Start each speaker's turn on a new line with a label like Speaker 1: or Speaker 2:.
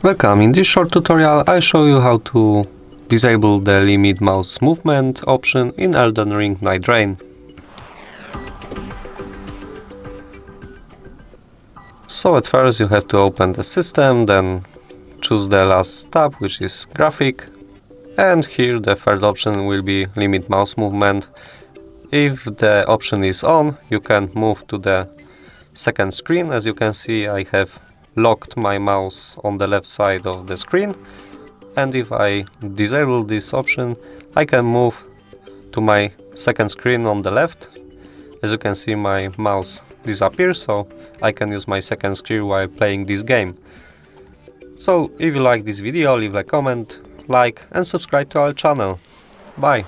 Speaker 1: Welcome, in this short tutorial I'll show you how to disable the limit mouse movement option in Elden Ring Nightreign. So at first you have to open the system, then choose the last tab, which is graphic, and here the third option will be limit mouse movement. If the option is on, you can move to the second screen. As you can see, I have locked my mouse on the left side of the screen, and if I disable this option, I can move to my second screen on the left. As you can see, my mouse disappears, so I can use my second screen while playing this game. So if you like this video, leave a comment, like and subscribe to our channel. Bye!